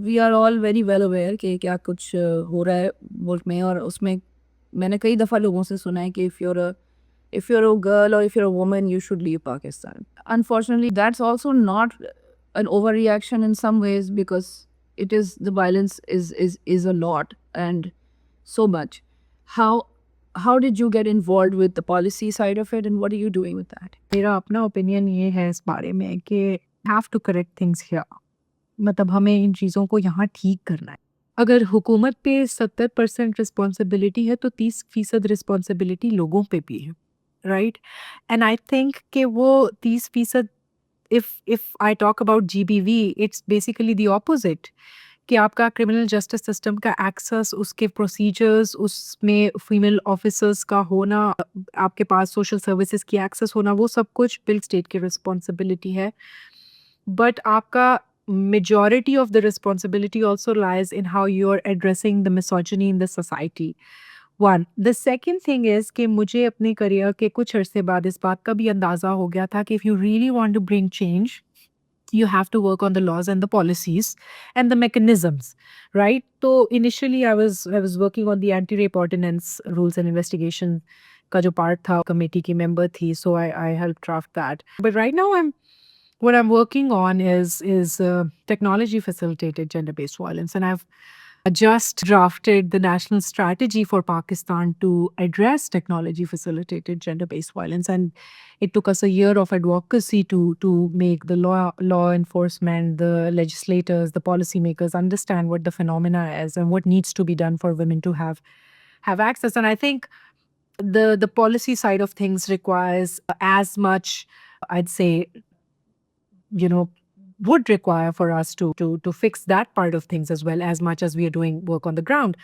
We are all very well aware कि क्या कुछ हो रहा है मुल्क में, और उसमें मैंने कई दफ़ा लोगों से सुना है कि if you're a girl or if you're a woman, you should leave Pakistan. Unfortunately, that's also not an overreaction in some ways, because the violence is a lot and so much. How how did you get involved with the policy side of it, and what are you doing with that? मेरा अपना opinion ये है इस बारे में कि have to correct things here. मतलब हमें इन चीज़ों को यहाँ ठीक करना है। अगर हुकूमत पे 70% रिस्पॉन्सिबिलिटी है तो 30% रिस्पॉन्सिबिलिटी लोगों पे भी है, राइट? एंड आई थिंक कि वो 30%, if I talk about GBV, it's basically the opposite. कि आपका क्रिमिनल जस्टिस सिस्टम का एक्सेस, उसके प्रोसीजर्स, उसमें फीमेल ऑफिसर्स का होना, आपके पास सोशल सर्विसेज की एक्सेस होना, वो सब कुछ बिल स्टेट की रिस्पॉन्सिबिलिटी है। बट आपका majority of the responsibility also lies in how you're addressing the misogyny in the society. One. The second thing is कि मुझे अपने करियर के कुछ अरसे बाद इस बात का भी अंदाज़ा हो गया था कि if you really want to bring change, you have to work on the laws and the policies and the mechanisms, right? So initially I was working on the anti-rape ordinance rules and investigation का जो part था, committee की member थी, so I helped draft that. But right now what I'm working on is technology facilitated gender based violence, and I've just drafted the national strategy for Pakistan to address technology facilitated gender based violence. And it took us a year of advocacy to make the law enforcement, the legislators, the policymakers understand what the phenomena is and what needs to be done for women to have access. And I think the policy side of things requires as much, I'd say, you know, would require for us to fix that part of things as well, as much as we are doing work on the ground.